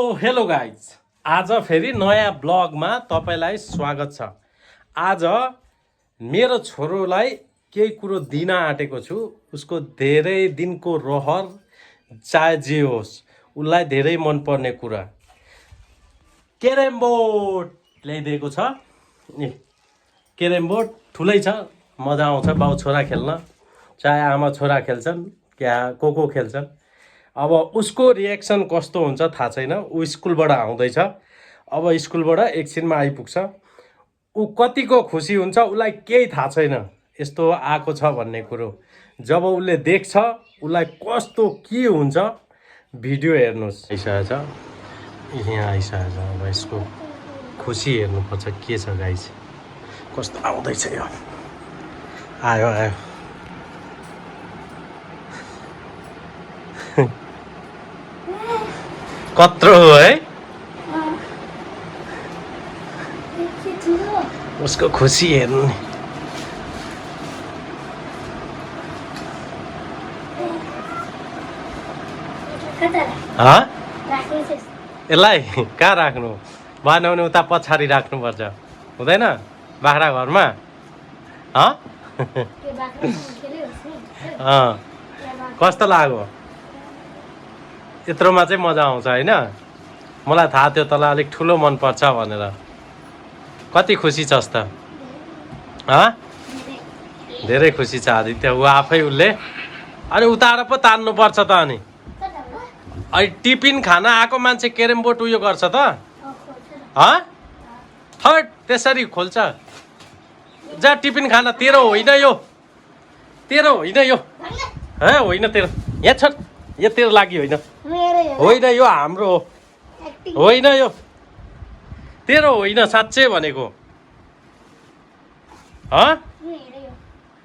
Hello guys, आज फेरि नयाँ ब्लगमा तपाईँलाई स्वागत छ। आज मेरो छोरोलाई केही कुरो दिन आँटेको छु। उसको धेरै दिनको रहर चाहे जे होस्, उसलाई धेरै मनपर्ने कुरा क्यारम बोर्ड ल्याइदिएको छ। नि क्यारम बोर्ड ठुलै छ, मजा आउँछ बाउ छोरा खेल्न, चाहे आमा छोरा खेल्छन् क्या को खेल्छन्। अब उसको रिएक्सन कस्तो हुन्छ थाहा छैन। ऊ स्कुलबाट आउँदैछ, अब स्कुलबाट एकछिनमा आइपुग्छ। ऊ कतिको खुसी हुन्छ उसलाई केही थाहा छैन यस्तो आएको छ भन्ने कुरो। जब उसले देख्छ उसलाई कस्तो के हुन्छ भिडियो हेर्नुहोस्। आइसकेछ, यहाँ आइसकेछ। अब यसको खुसी हेर्नुपर्छ के छ गाइस, कस्तो आउँदैछ यो। आयो आयो कत्रो हो है उसको खुसी हेर्नु नि। यसलाई कहाँ राख्नु भएन भने उता पछाडि राख्नुपर्छ, हुँदैन बाख्रा घरमा। कस्तो लाग्यो? यत्रोमा चाहिँ मजा आउँछ होइन। मलाई थाहा थियो तँलाई अलिक ठुलो मनपर्छ भनेर। कति खुसी छस् त? धेरै खुसी छ आदित्य। ऊ आफै उसले अनि उताएर पो तान्नुपर्छ त। अनि टिफिन खाना आएको मान्छे क्यारम बोर्ड उयो गर्छ त? हट त्यसरी खोल्छ। जा टिफिन खाना। तेरो होइन यो, तेरो होइन यो, हे होइन तेरो। यहाँ छ, यो तेरो लागि होइन, होइन यो हाम्रो हो, होइन यो तेरो होइन साँच्चै भनेको।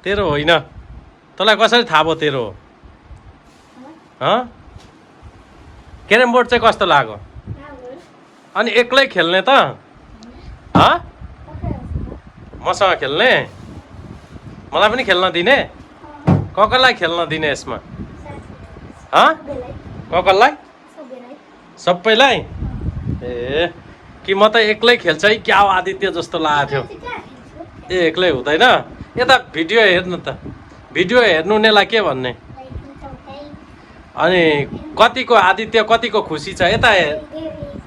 तेरो होइन। तँलाई कसरी थाहा भयो तेरो हो? क्यारम बोर्ड चाहिँ कस्तो लाग्यो? अनि एक्लै खेल्ने त? मसँग खेल्ने? मलाई पनि खेल्न दिने? कसलाई खेल्न दिने यसमा? कसलाई? सबैलाई? ए कि म त एक्लै खेल्छ है क्या आदित्य जस्तो लागेको थियो। ए एक्लै हुँदैन। यता भिडियो हेर्नु त, भिडियो हेर्नुहुनेलाई के भन्ने। अनि कतिको आदित्य कतिको खुसी छ यता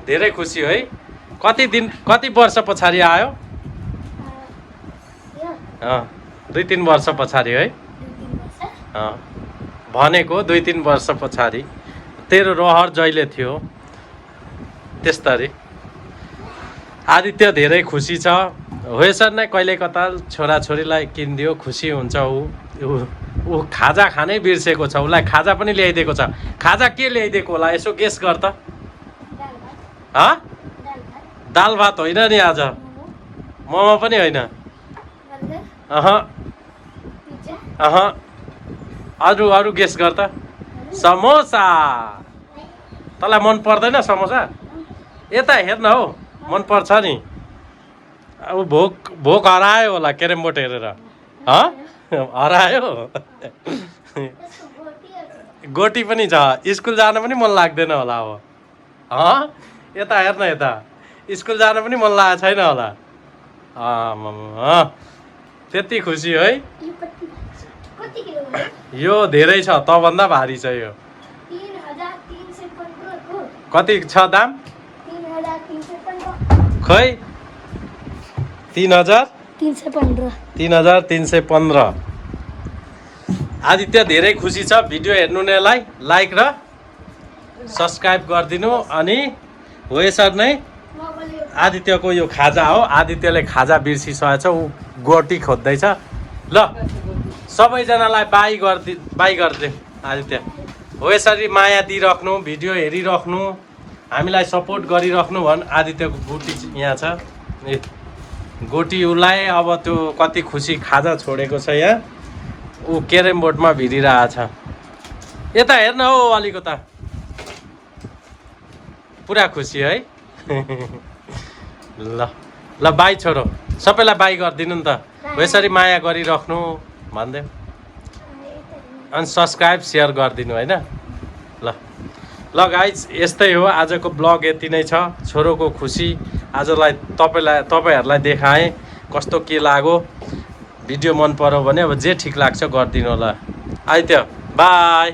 धेरै खुसी है। कति वर्ष पछाडि आयो? 2-3 वर्ष पछाडि है। भनेको 2-3 वर्ष पछाडि। तेरो रहर जहिले थियो त्यस्तरी। आदित्य धेरै खुसी छ। होएसर नै कहिले कता छोराछोरीलाई किनिदियो खुसी हुन्छ। ऊ खाजा खानै बिर्सेको छ। उसलाई खाजा पनि ल्याइदिएको छ। खाजा के ल्याइदिएको होला यसो गेस गर त? दाल भात होइन नि आज, मोमो पनि होइन। अरू गेस गर त? समोसा। तँलाई मन पर्दैन समोसा? यता हेर्न हौ, मन पर्छ नि। अब भोक हरायो होला क्यारम बोर्ड हेरेर। हरायो। गोटी पनि छ। स्कुल जान पनि मन लाग्दैन होला अब। यता हेर्न, यता स्कुल जान पनि मन लागेको छैन होला। त्यति खुसी है। यो धेरै छ, तँभन्दा भारी छ यो। कति छ दाम? खै 3,315। आदित्य धेरै खुसी छ। भिडियो हेर्नुहुनेलाई लाइक र सब्सक्राइब गरिदिनु। अनि होएसर नै आदित्यको यो खाजा हो। आदित्यले खाजा बिर्सिसकेको छ, ऊ गोटी खोज्दैछ। ल सबैजनालाई बाई गरिदियो आदित्य। हो यसरी माया दिइराख्नु, भिडियो हेरिराख्नु, हामीलाई सपोर्ट गरिराख्नु भन्। आदित्यको गोटी यहाँ छ। गोटी उसलाई अब त्यो कति खुसी खाजा छोडेको छ यहाँ। ऊ क्यारम बोर्डमा भिडिरहेछ। यता हेर्न हौ अलिकता, पुरा खुसी है। ल बाई छोरो, सबैलाई बाई गरिदिनु नि त। यसरी माया गरिराख्नु भन्दै अनि सब्सक्राइब सेयर गरिदिनु होइन। ल ल गाइज यस्तै हो आजको ब्लग यति नै छ छोरोको खुसी आजलाई तपाईँहरूलाई देखाएँ कस्तो के लाग्यो भिडियो मन पर्यो भने अब जे ठिक लाग्छ गरिदिनु होला आइत्यो बाई